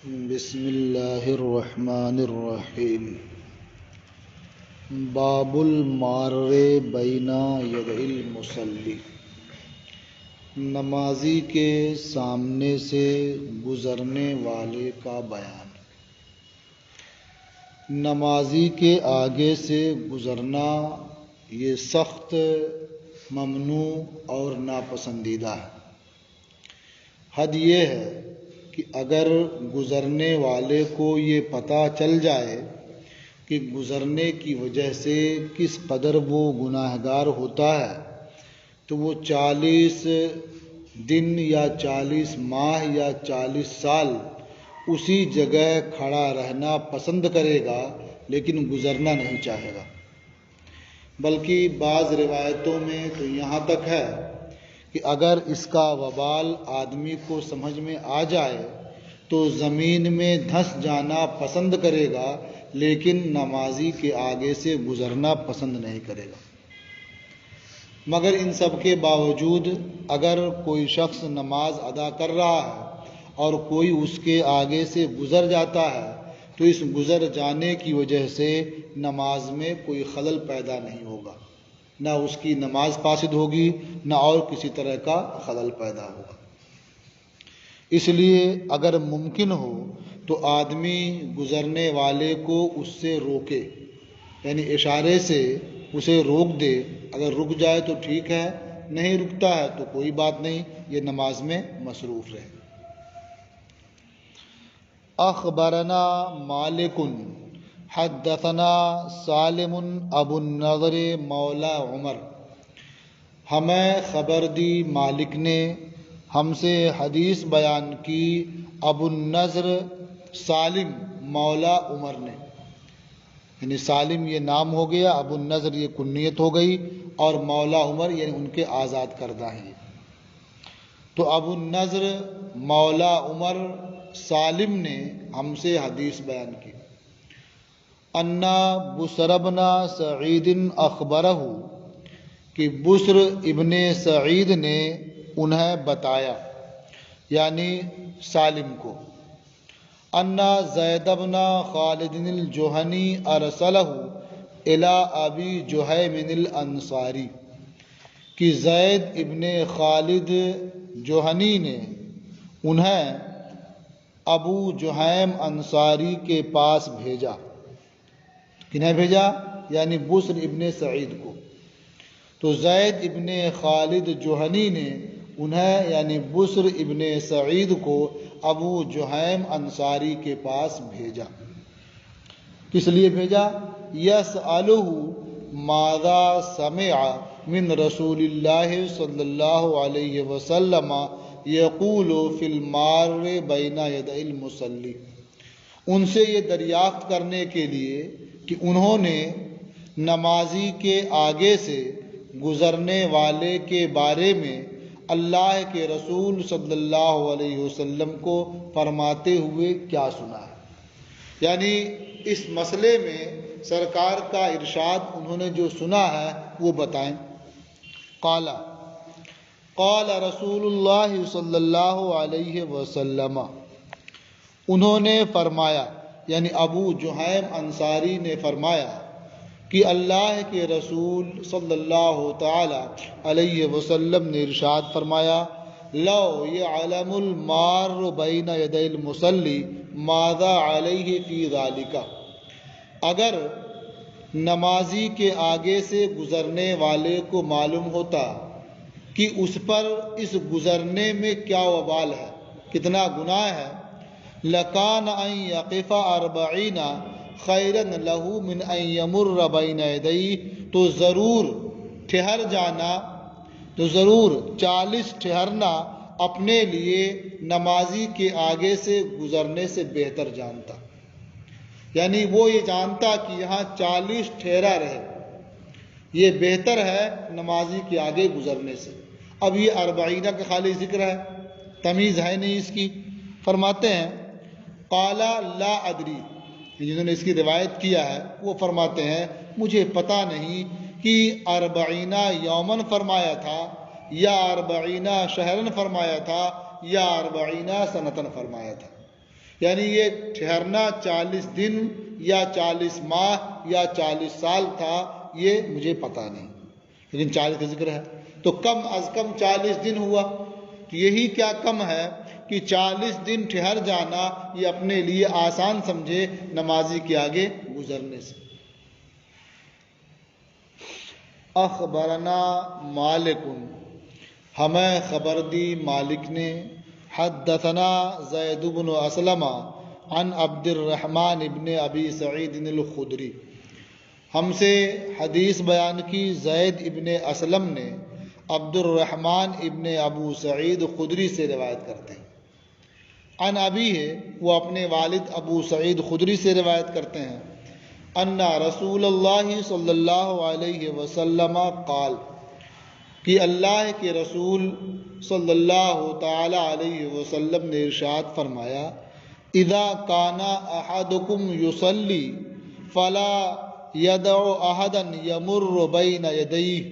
بسم اللہ الرحمن الرحیم۔ باب المار بین یدی المصلی، نمازی کے سامنے سے گزرنے والے کا بیان۔ نمازی کے آگے سے گزرنا یہ سخت ممنوع اور ناپسندیدہ ہے۔ حد یہ ہے کہ اگر گزرنے والے کو یہ پتہ چل جائے کہ گزرنے کی وجہ سے کس قدر وہ گناہگار ہوتا ہے تو وہ 40 دن یا 40 ماہ یا 40 سال اسی جگہ کھڑا رہنا پسند کرے گا، لیکن گزرنا نہیں چاہے گا۔ بلکہ بعض روایتوں میں تو یہاں تک ہے کہ اگر اس کا وبال آدمی کو سمجھ میں آ جائے تو زمین میں دھنس جانا پسند کرے گا، لیکن نمازی کے آگے سے گزرنا پسند نہیں کرے گا۔ مگر ان سب کے باوجود اگر کوئی شخص نماز ادا کر رہا ہے اور کوئی اس کے آگے سے گزر جاتا ہے تو اس گزر جانے کی وجہ سے نماز میں کوئی خلل پیدا نہیں ہوگا، نہ اس کی نماز فاسد ہوگی نہ اور کسی طرح کا خلل پیدا ہوگا۔ اس لیے اگر ممکن ہو تو آدمی گزرنے والے کو اس سے روکے، یعنی اشارے سے اسے روک دے۔ اگر رک جائے تو ٹھیک ہے، نہیں رکتا ہے تو کوئی بات نہیں، یہ نماز میں مصروف رہے۔ اخبرنا مالک حدثنا سالم ابو النضر مولا عمر، ہمیں خبر دی مالک نے، ہم سے حدیث بیان کی ابو النضر سالم مولا عمر نے، یعنی سالم یہ نام ہو گیا، ابو النضر یہ کنیت ہو گئی، اور مولا عمر یعنی ان کے آزاد کردہ ہیں۔ تو ابو النضر مولا عمر سالم نے ہم سے حدیث بیان کی، انا بسر بن سعید اخبرہ، کہ بسر ابن سعید نے انہیں بتایا، یعنی سالم کو، انا زید بن خالد الجہنی ارسلہ الی ابی جہیم الانصاری، کہ زید ابن خالد جوہنی نے انہیں ابو جہیم انصاری کے پاس بھیجا۔ کنہیں بھیجا؟ یعنی بسر ابن سعید کو۔ تو زید ابن خالد جوہنی نے انہیں یعنی بسر ابن سعید کو ابو جہیم انصاری کے پاس بھیجا۔ کس لیے بھیجا؟ یسألہ ماذا سمع من رسول اللہ صلی اللہ علیہ وسلم یقول فی المار بین یدی المصلی، ان سے یہ دریافت کرنے کے لیے کہ انہوں نے نمازی کے آگے سے گزرنے والے کے بارے میں اللہ کے رسول صلی اللہ علیہ وسلم کو فرماتے ہوئے کیا سنا ہے، یعنی اس مسئلے میں سرکار کا ارشاد انہوں نے جو سنا ہے وہ بتائیں۔ قال رسول اللہ صلی اللہ علیہ وسلم، انہوں نے فرمایا یعنی ابو جہیم انصاری نے فرمایا کہ اللہ کے رسول صلی اللہ تعالی علیہ وسلم نے ارشاد فرمایا، لو یعلم المار بین یدی المصلی ماذا علیہ فی ذالک، اگر نمازی کے آگے سے گزرنے والے کو معلوم ہوتا کہ اس پر اس گزرنے میں کیا وبال ہے، کتنا گناہ ہے، لکان ان یقف 40 خیرن لہ من ان یمر بین یدیہ، تو ضرور ٹھہر جانا، تو ضرور 40 ٹھہرنا اپنے لیے نمازی کے آگے سے گزرنے سے بہتر جانتا، یعنی وہ یہ جانتا کہ یہاں 40 ٹھہرا رہے، یہ بہتر ہے نمازی کے آگے گزرنے سے۔ اب یہ 40 کا خالی ذکر ہے، تمیز ہے نہیں اس کی۔ فرماتے ہیں قال لا ادری، جنہوں نے اس کی روایت کیا ہے وہ فرماتے ہیں مجھے پتہ نہیں کہ 40 یومن فرمایا تھا یا 40 شہرن فرمایا تھا یا 40 سنتن فرمایا تھا، یعنی یہ ٹھہرنا 40 دن یا 40 ماہ یا 40 سال تھا، یہ مجھے پتہ نہیں، لیکن 40 کا ذکر ہے تو کم از کم 40 دن ہوا۔ تو یہی کیا کم ہے کہ 40 دن ٹھہر جانا یہ اپنے لیے آسان سمجھے نمازی کے آگے گزرنے سے۔ اخبرنا مالک، ہمیں خبر دی مالک نے، حدثنا زید بن اسلم عن عبد الرحمن ابن ابی سعید الخدری، ہم سے حدیث بیان کی زید ابن اسلم نے، عبد الرحمن ابن ابو سعید خدری سے روایت کرتے ہیں۔ عن ابی ہے، وہ اپنے والد ابو سعید خدری سے روایت کرتے ہیں، ان رسول اللہ صلی اللہ علیہ وسلم قال، کہ اللہ کے رسول صلی اللہ تعالی علیہ وسلم نے ارشاد فرمایا، اذا کان احدکم یصلی فلا یدع احدا یمر بین یدیہ،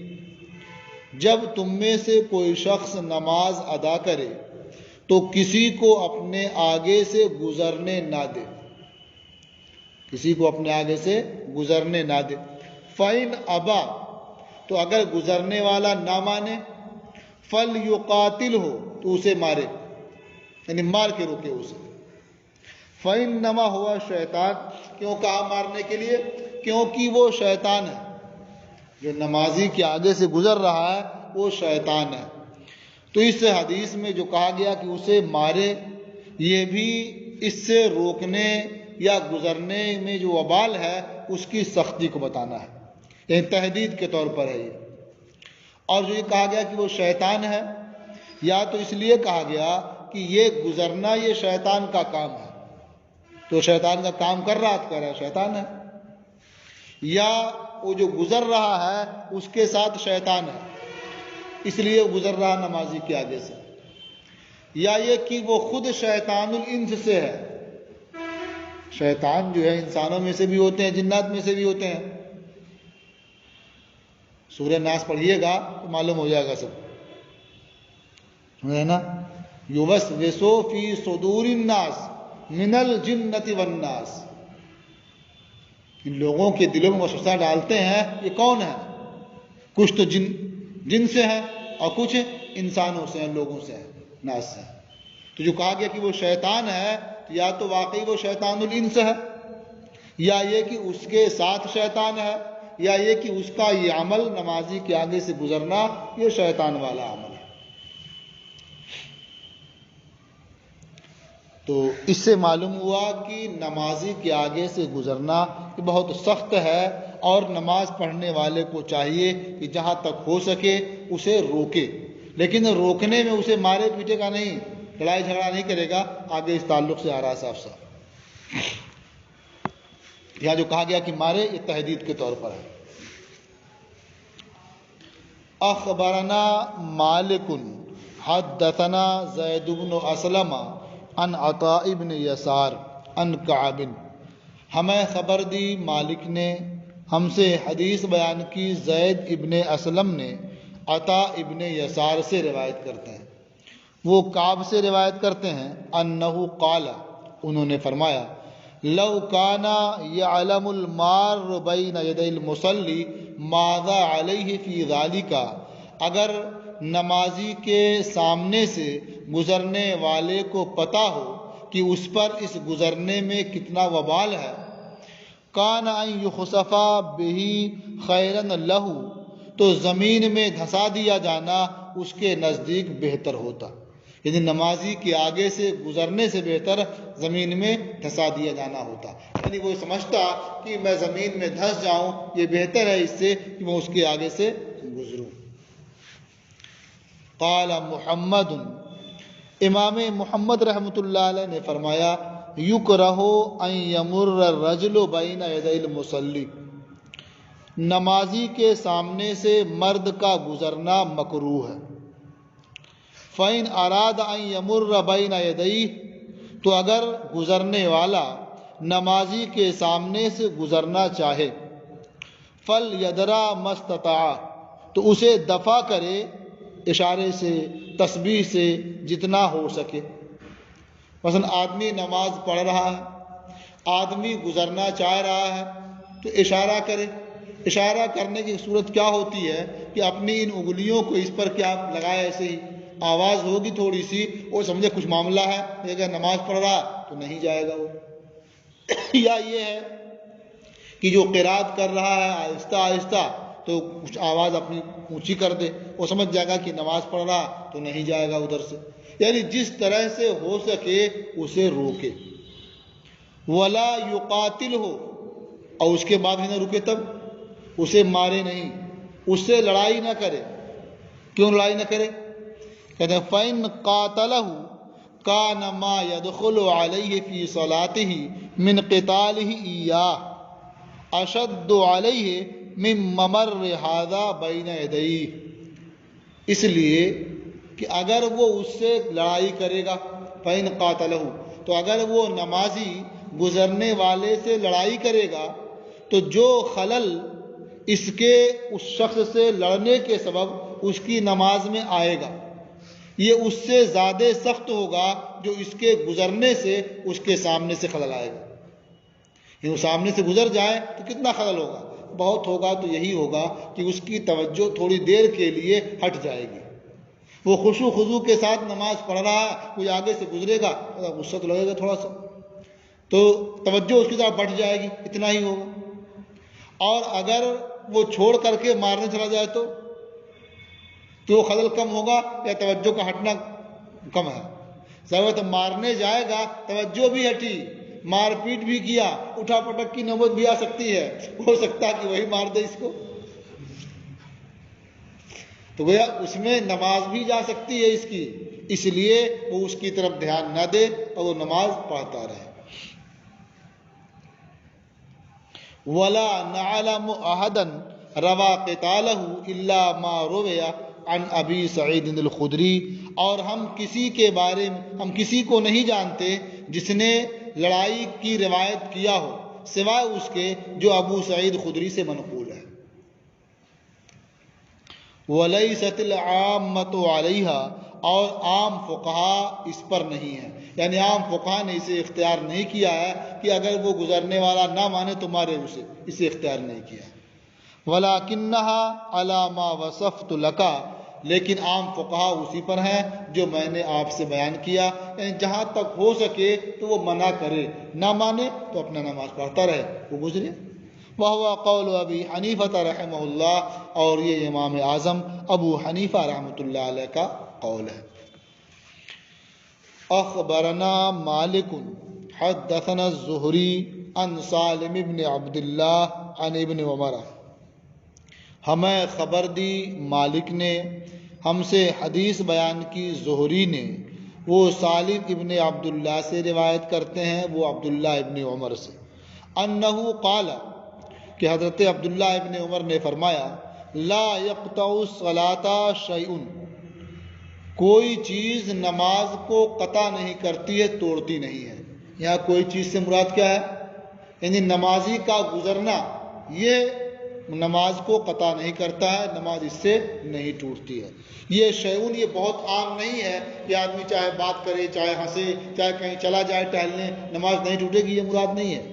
جب تم میں سے کوئی شخص نماز ادا کرے تو کسی کو اپنے آگے سے گزرنے نہ دے، کسی کو اپنے آگے سے گزرنے نہ دے۔ فَإِنْ أَبَى، تو اگر گزرنے والا نہ مانے، فَلْيُقَاتِلْهُ، تو اسے مارے، یعنی مار کے روکے اسے۔ فَإِنَّمَا هُوَ شیطان، کیوں کہا مارنے کے لیے؟ کیونکہ وہ شیطان ہے، جو نمازی کے آگے سے گزر رہا ہے وہ شیطان ہے۔ تو اس حدیث میں جو کہا گیا کہ اسے مارے، یہ بھی اس سے روکنے یا گزرنے میں جو وبال ہے اس کی سختی کو بتانا ہے، یعنی تحدید کے طور پر ہے یہ۔ اور جو یہ کہا گیا کہ وہ شیطان ہے، یا تو اس لیے کہا گیا کہ یہ گزرنا یہ شیطان کا کام ہے، تو شیطان کا کام کر رہا تو کہہ رہا ہے شیطان ہے، یا وہ جو گزر رہا ہے اس کے ساتھ شیطان ہے اس لیے وہ گزر رہا نمازی کے آگے سے، یا یہ کہ وہ خود شیطان الانس سے ہے۔ شیطان جو ہے انسانوں میں سے بھی ہوتے ہیں، جنات میں سے بھی ہوتے ہیں۔ سورہ ناس پڑھیے گا تو معلوم ہو جائے گا سب، ہے نا؟ یوسوسو فی صدور الناس من الجنۃ والناس، ان لوگوں کے دلوں میں وسوسہ ڈالتے ہیں، یہ کون ہے؟ کچھ تو جن سے ہیں اور کچھ انسانوں سے ہیں، لوگوں سے ہیں، ناس سے ہیں۔ تو جو کہا گیا کہ وہ شیطان ہے، یا تو واقعی وہ شیطان الانس ہے، یا یہ کہ اس کے ساتھ شیطان ہے، یا یہ کہ اس کا یہ عمل نمازی کے آگے سے گزرنا یہ شیطان والا عمل ہے۔ تو اس سے معلوم ہوا کہ نمازی کے آگے سے گزرنا یہ بہت سخت ہے، اور نماز پڑھنے والے کو چاہیے کہ جہاں تک ہو سکے اسے روکے، لیکن روکنے میں اسے مارے پیٹے کا نہیں، لڑائی جھگڑا نہیں کرے گا، آگے اس تعلق سے آ رہا صاف صاف۔ یہاں جو کہا گیا کہ مارے، یہ تحدید کے طور پر ہے۔ اخبرنا مالک حدثنا زید بن اسلم عن عطاء بن یسار عن کعب، ہمیں خبر دی مالک نے، ہم سے حدیث بیان کی زید ابن اسلم نے، عطاء ابن یسار سے روایت کرتے ہیں، وہ کعب سے روایت کرتے ہیں، انہو قال، انہوں نے فرمایا، لو کان یعلم المار بین یدی المصلی ماذا علیہ فی ذالک، اگر نمازی کے سامنے سے گزرنے والے کو پتہ ہو کہ اس پر اس گزرنے میں کتنا وبال ہے، کان ان یخسف بہ خیرا لہ، تو زمین میں دھسا دیا جانا اس کے نزدیک بہتر ہوتا، یعنی نمازی کے آگے سے گزرنے سے بہتر زمین میں دھسا دیا جانا ہوتا، یعنی وہ سمجھتا کہ میں زمین میں دھس جاؤں یہ بہتر ہے اس سے کہ میں اس کے آگے سے گزروں۔ قال محمد، امام محمد رحمۃ اللہ علیہ نے فرمایا، یکرہ ان یمر الرجل بین یدی المصلی، نمازی کے سامنے سے مرد کا گزرنا مکروہ ہے۔ فَإِنْ أَرَادَ أَنْ يَمُرَّ بَيْنَ يَدَيْهِ، تو اگر گزرنے والا نمازی کے سامنے سے گزرنا چاہے، فَلْيَدْرَ مَا اسْتَطَاعَ، تو اسے دفع کرے اشارے سے، تسبیح سے، جتنا ہو سکے۔ مثلا آدمی نماز پڑھ رہا ہے، آدمی گزرنا چاہ رہا ہے تو اشارہ کرے. اشارہ کرنے کی صورت کیا ہوتی ہے کہ اپنی ان انگلیوں کو اس پر کیا لگائے، ایسے ہی آواز ہوگی تھوڑی سی، وہ سمجھے کچھ معاملہ ہے، اگر نماز پڑھ رہا تو نہیں جائے گا وہ. یا یہ ہے کہ جو قرات کر رہا ہے آہستہ آہستہ تو کچھ آواز اپنی اونچی کر دے، وہ سمجھ جائے گا کہ نماز پڑھ رہا تو نہیں جائے گا ادھر سے. یعنی جس طرح سے ہو سکے اسے روکے. ولا یقاتل ہو، اور اس کے بعد ہی نہ رکے، تب اسے مارے نہیں، اس سے لڑائی نہ کرے. کیوں لڑائی نہ کرے؟ کہتے ہیں فَإِن قَاتَلَهُ كَانَ مَا يَدْخُلُ عَلَيْهِ فِي صَلَاتِهِ مِنْ قِتَالِهِ إِيَّاهُ أَشَدُّ عَلَيْهِ مِنْ مَمَرِّ هَذَا بَيْنَ يَدَيْهِ. اس لیے کہ اگر وہ اس سے لڑائی کرے گا، فَإِن قَاتَلَهُ، تو اگر وہ نمازی گزرنے والے سے لڑائی کرے گا تو جو خلل اس کے اس شخص سے لڑنے کے سبب اس کی نماز میں آئے گا، یہ اس سے زیادہ سخت ہوگا جو اس کے گزرنے سے اس کے سامنے سے خلل آئے گا. وہ سامنے سے گزر جائے تو کتنا خلل ہوگا؟ بہت ہوگا. تو یہی ہوگا کہ اس کی توجہ تھوڑی دیر کے لیے ہٹ جائے گی. وہ خشوع خضوع کے ساتھ نماز پڑھ رہا ہے، کوئی آگے سے گزرے گا، غصہ تو لگے گا تھوڑا سا، تو توجہ اس کی طرف بٹ جائے گی، اتنا ہی ہوگا. اور اگر وہ چھوڑ کر کے مارنے چلا جائے تو خلل کم ہوگا یا توجہ کا ہٹنا کم ہے؟ ضرورت مارنے جائے گا، توجہ بھی ہٹی، مار پیٹ بھی کیا، اٹھا پٹک کی نوبت بھی آ سکتی ہے، ہو سکتا ہے کہ وہی مار دے اس کو. تو گویا اس میں نماز بھی جا سکتی ہے اس کی، اس لیے وہ اس کی طرف دھیان نہ دے اور وہ نماز پڑھتا رہے. ولا نعلم احدا روا قتاله الا ما روي عن ابی سعید الخدری، اور ہم کسی کو نہیں جانتے جس نے لڑائی کی روایت کیا ہو سوائے اس کے جو ابو سعید خدری سے منقول ہے. وَلَيْسَتِ الْعَامَّةُ عَلَيْهَا، اور عام فقہا اس پر نہیں ہے، یعنی عام فقہا نے اسے اختیار نہیں کیا ہے کہ اگر وہ گزرنے والا نہ مانے تو مارے اسے اختیار نہیں کیا. وَلَكِنَّهَا عَلَى مَا وَصَفْتُ لَكَ، لیکن عام فقہا اسی پر ہیں جو میں نے آپ سے بیان کیا، یعنی جہاں تک ہو سکے تو وہ منع کرے، نہ مانے تو اپنا نماز پڑھتا رہے، وہ گزرے. وَهُوَ قَوْلُ أَبِي حَنِيفَةَ رَحِمَهُ اللَّهُ، اور یہ امام اعظم ابو حنیفہ رحمۃ اللہ علیہ کا قول ہے. اخبرنا مالک حدثنا الزہری عن سالم بن عبد اللہ عن ابن عمر، ہمیں خبر دی مالک نے، ہم سے حدیث بیان کی زہری نے، وہ سالم ابن عبداللہ سے روایت کرتے ہیں، وہ عبداللہ ابن عمر سے، انہو قال، کہ حضرت عبداللہ ابن عمر نے فرمایا، لا یقطع الصلاۃ شیء، کوئی چیز نماز کو قطع نہیں کرتی ہے، توڑتی نہیں ہے. یہاں کوئی چیز سے مراد کیا ہے؟ یعنی نمازی کا گزرنا یہ نماز کو قطع نہیں کرتا ہے، نماز اس سے نہیں ٹوٹتی ہے. یہ شیعون یہ بہت عام نہیں ہے کہ آدمی چاہے بات کرے، چاہے ہنسے، چاہے کہیں چلا جائے ٹہلنے، نماز نہیں ٹوٹے گی، یہ مراد نہیں ہے.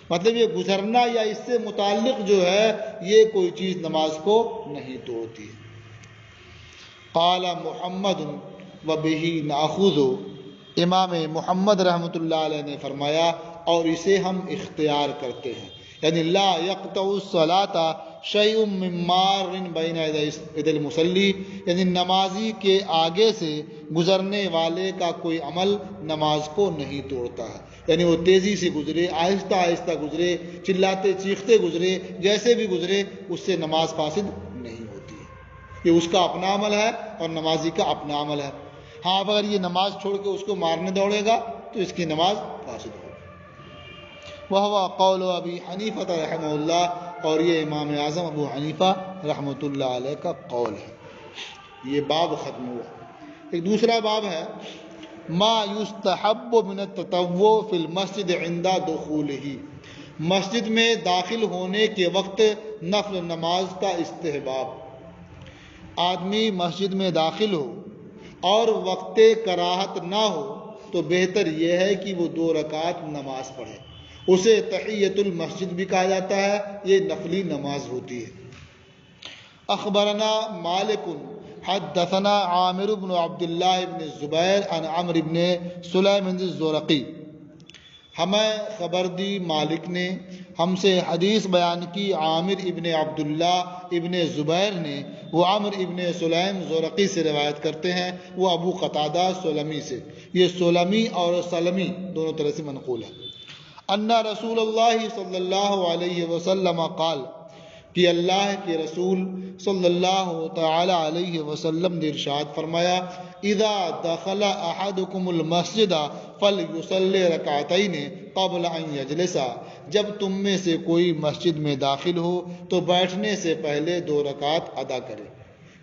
مطلب یہ گزرنا یا اس سے متعلق جو ہے یہ کوئی چیز نماز کو نہیں توڑتی. قال محمد وبہ ناخذ، امام محمد رحمۃ اللہ علیہ نے فرمایا اور اسے ہم اختیار کرتے ہیں، یعنی لا یقطع الصلاۃ شیء من مار بین یدی المصلی، یعنی نمازی کے آگے سے گزرنے والے کا کوئی عمل نماز کو نہیں توڑتا ہے. یعنی وہ تیزی سے گزرے، آہستہ آہستہ گزرے، چلاتے چیختے گزرے، جیسے بھی گزرے، اس سے نماز فاسد نہیں ہوتی ہے. یہ اس کا اپنا عمل ہے اور نمازی کا اپنا عمل ہے. ہاں اگر یہ نماز چھوڑ کے اس کو مارنے دوڑے گا تو اس کی نماز فاسد ہوگی. وَهُوَ قَوْلُ أَبِي حَنِيفَةَ رَحِمَهُ اللَّهُ، اور یہ امام اعظم ابو حنیفہ رحمۃ اللہ علیہ کا قول ہے. یہ باب ختم ہوا. ایک دوسرا باب ہے ما یستحب من التطوع فی المسجد عند دخولہ، مسجد میں داخل ہونے کے وقت نفل نماز کا استحباب. آدمی مسجد میں داخل ہو اور وقت کراہت نہ ہو تو بہتر یہ ہے کہ وہ 2 رکعت نماز پڑھے. اسے تحیۃ المسجد بھی کہا جاتا ہے، یہ نفلی نماز ہوتی ہے. اخبرنا مالک حدثنا عامر بن عبد اللہ بن الزبیر عن عمرو بن سلیم الزرقی. ہمیں خبر دی مالک نے، ہم سے حدیث بیان کی عامر ابن عبداللہ ابن زبیر نے، وہ عمرو ابن سلیم زرقی سے روایت کرتے ہیں، وہ ابو قتادہ سلمی سے. یہ سلمی اور سلمی دونوں طرح سے منقول ہے. ان رسول اللہ صلی اللہ علیہ وسلم قال، کہ اللہ کے رسول صلی اللہ تعالی علیہ وسلم نے ارشاد فرمایا، اذا دخل احدکم المسجد فلیصلی رکعتین قبل ان یجلس. جب تم میں سے کوئی مسجد میں داخل ہو تو بیٹھنے سے پہلے 2 رکعت ادا کرے.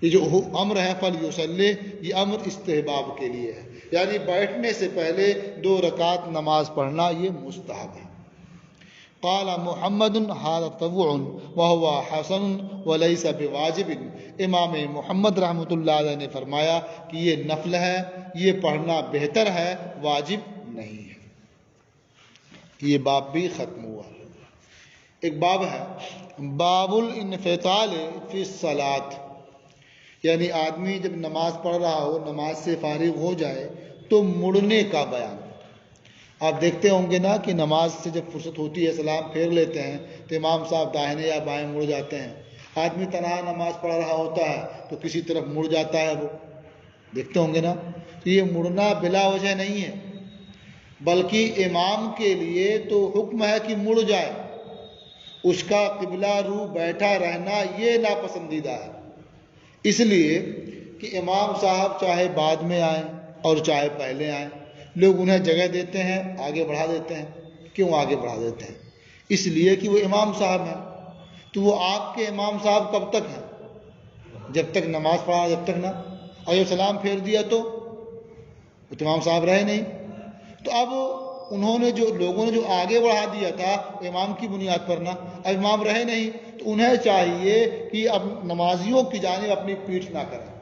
یہ جو امر ہے فلیصلی، یہ امر استحباب کے لیے ہے، یعنی بیٹھنے سے پہلے 2 رکعت نماز پڑھنا یہ مستحب ہے. قال محمد هذا تطوع وهو حسن وليس بواجب. امام محمد رحمۃ اللہ علیہ نے فرمایا کہ یہ نفل ہے، یہ پڑھنا بہتر ہے، واجب نہیں ہے. یہ باب بھی ختم ہوا. ایک باب ہے باب الانفطال فی الصلاۃ، یعنی آدمی جب نماز پڑھ رہا ہو، نماز سے فارغ ہو جائے تو مڑنے کا بیان. آپ دیکھتے ہوں گے نا کہ نماز سے جب فرصت ہوتی ہے سلام پھیر لیتے ہیں تو امام صاحب داہنے یا بائیں مڑ جاتے ہیں. آدمی تنہا نماز پڑھ رہا ہوتا ہے تو کسی طرف مڑ جاتا ہے، وہ دیکھتے ہوں گے نا. تو یہ مڑنا بلا وجہ نہیں ہے، بلکہ امام کے لیے تو حکم ہے کہ مڑ جائے. اس کا قبلہ رو بیٹھا رہنا یہ ناپسندیدہ ہے، اس لیے کہ امام صاحب چاہے بعد میں آئیں اور چاہے پہلے آئیں، لوگ انہیں جگہ دیتے ہیں، آگے بڑھا دیتے ہیں. کیوں آگے بڑھا دیتے ہیں؟ اس لیے کہ وہ امام صاحب ہیں. تو وہ آپ کے امام صاحب کب تک ہیں؟ جب تک نماز پڑھا، جب تک نہ. اور جب سلام پھیر دیا تو وہ تو امام صاحب رہے نہیں. تو اب انہوں نے لوگوں نے جو آگے بڑھا دیا تھا امام کی بنیاد پر، نہ اب امام رہے نہیں، تو انہیں چاہیے کہ اب نمازیوں کی جانب اپنی پیٹھ نہ کریں.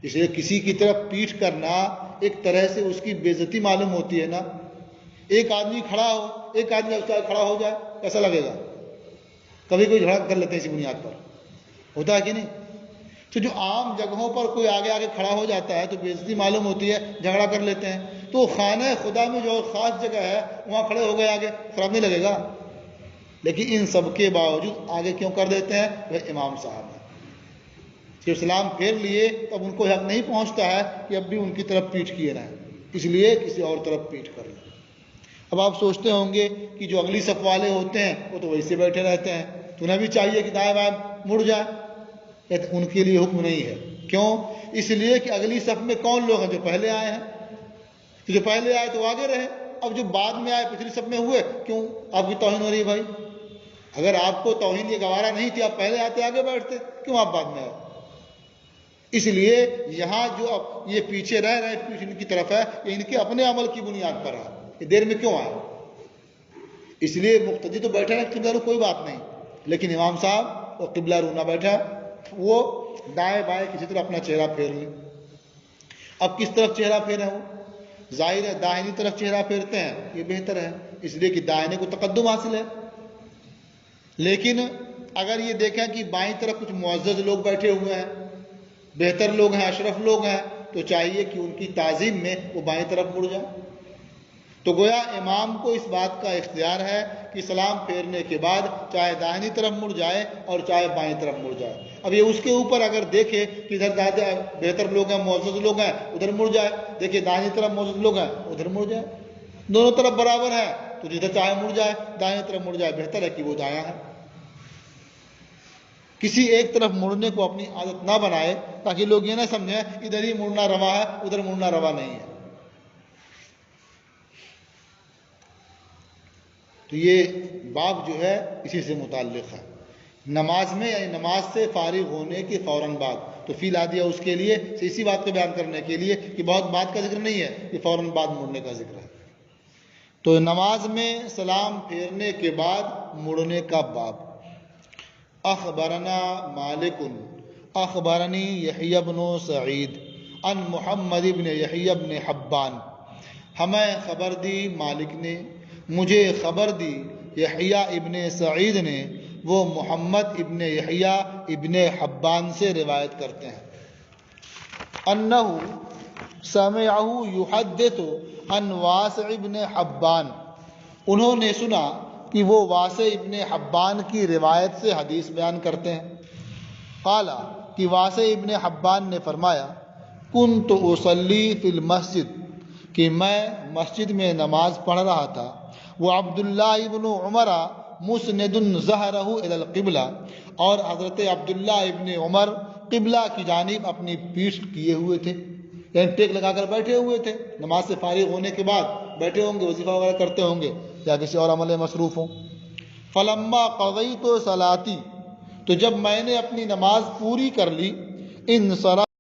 اس لیے کسی کی طرف پیٹھ کرنا ایک طرح سے اس کی بے عزتی معلوم ہوتی ہے نا. ایک آدمی کھڑا ہو، ایک آدمی کھڑا ہو جائے، کیسا لگے گا؟ کبھی کوئی جھگڑا کر لیتے ہیں اسی بنیاد پر، ہوتا ہے کہ نہیں؟ تو جو عام جگہوں پر کوئی آگے آگے کھڑا ہو جاتا ہے تو بے عزتی معلوم ہوتی ہے، جھگڑا کر لیتے ہیں. تو خانہ خدا میں جو خاص جگہ ہے وہاں کھڑے ہو گئے آگے، خراب نہیں لگے گا؟ لیکن ان سب کے باوجود آگے کیوں کر دیتے ہیں؟ وہ امام صاحب ہیں. جب سلام پھیر لیے تو اب ان کو حق نہیں پہنچتا ہے کہ اب بھی ان کی طرف پیٹھ کیے رہیں، اس لیے کسی اور طرف پیٹھ کر لیں. اب آپ سوچتے ہوں گے کہ جو اگلی صف والے ہوتے ہیں وہ تو ویسے بیٹھے رہتے ہیں، تو انہیں بھی چاہیے کہ دائیں بائیں مڑ جائیں. ان کے لیے حکم نہیں ہے. کیوں؟ اس لیے کہ اگلی صف میں کون لوگ ہیں؟ جو پہلے آئے ہیں. تو جو پہلے آئے تو آگے رہے، اب جو بعد میں آئے پچھلی صف میں ہوئے، کیوں آپ کی توہین ہو رہی ہے بھائی؟ اگر آپ کو توہین یہ گوارا نہیں تھی، آپ پہلے آتے آگے بیٹھتے، کیوں آپ بعد میں آئے؟ اس لیے یہاں جو اب یہ پیچھے رہ رہے پیٹھ ان کی طرف ہے، یہ ان کے اپنے عمل کی بنیاد پر ہے. یہ دیر میں کیوں آئے؟ اس لیے مقتدی تو بیٹھے رہے قبلہ رو، کوئی بات نہیں، لیکن امام صاحب وہ قبلہ رو نہ بیٹھا، وہ دائیں بائیں کسی طرح اپنا چہرہ پھیر لیں. اب کس طرف چہرہ پھیریں؟ وہ ظاہر ہے داہنی طرف چہرہ پھیرتے ہیں، یہ بہتر ہے، اس لیے کہ داہنے کو تقدم حاصل ہے. لیکن اگر یہ دیکھیں کہ بائیں طرف کچھ معزز لوگ بیٹھے ہوئے ہیں، بہتر لوگ ہیں، اشرف لوگ ہیں، تو چاہیے کہ ان کی تعظیم میں وہ بائیں طرف مڑ جائیں. تو گویا امام کو اس بات کا اختیار ہے کہ سلام پھیرنے کے بعد چاہے داہنی طرف مڑ جائے اور چاہے بائیں طرف مڑ جائے. اب یہ اس کے اوپر اگر دیکھے کہ ادھر زیادہ بہتر لوگ ہیں، معزز لوگ ہیں، ادھر مڑ جائے، دیکھیے داہنی طرف معزز لوگ ہیں، ادھر مڑ جائے. دونوں طرف برابر ہے تو جدھر چاہے مڑ جائے، دائیں طرف مڑ جائے، بہتر ہے کہ وہ دایاں ہے. کسی ایک طرف مڑنے کو اپنی عادت نہ بنائے تاکہ لوگ یہ نہ سمجھیں ادھر ہی مڑنا روا ہے، ادھر مڑنا روا نہیں ہے. تو یہ باب جو ہے اسی سے متعلق ہے. نماز میں یعنی نماز سے فارغ ہونے کے فوراً بعد، تو فی لا دیا اس کے لیے اسی بات کو بیان کرنے کے لیے کہ بہت بات کا ذکر نہیں ہے، یہ فوراً بعد مڑنے کا ذکر ہے. تو نماز میں سلام پھیرنے کے بعد مڑنے کا باب. اخبرنا مالک اخبرنی یحیی بن سعید عن محمد ابن یحیی ابن حبان، ہمیں خبر دی مالک نے، مجھے خبر دی یحییٰ ابن سعید نے، وہ محمد ابن یحییٰ ابن حبان سے روایت کرتے ہیں، انہ سمعہ یحدث عن واسع ابن حبان، انہوں نے سنا کہ وہ واسع ابن حبان کی روایت سے حدیث بیان کرتے ہیں، قال کہ واسع ابن حبان نے فرمایا، کنت اصلی فی المسجد، کہ میں مسجد میں نماز پڑھ رہا تھا، وہ عبداللہ ابن عمر مسند ظہرہ الی القبلہ، اور حضرت عبداللہ ابن عمر قبلہ کی جانب اپنی پیٹھ کیے ہوئے تھے، یعنی ٹیک لگا کر بیٹھے ہوئے تھے، نماز سے فارغ ہونے کے بعد بیٹھے ہوں گے، وظیفہ وغیرہ کرتے ہوں گے یا کسی اور عمل میں مصروف ہوں۔ فلما قضیت صلاتی، تو جب میں نے اپنی نماز پوری کر لی، انصرف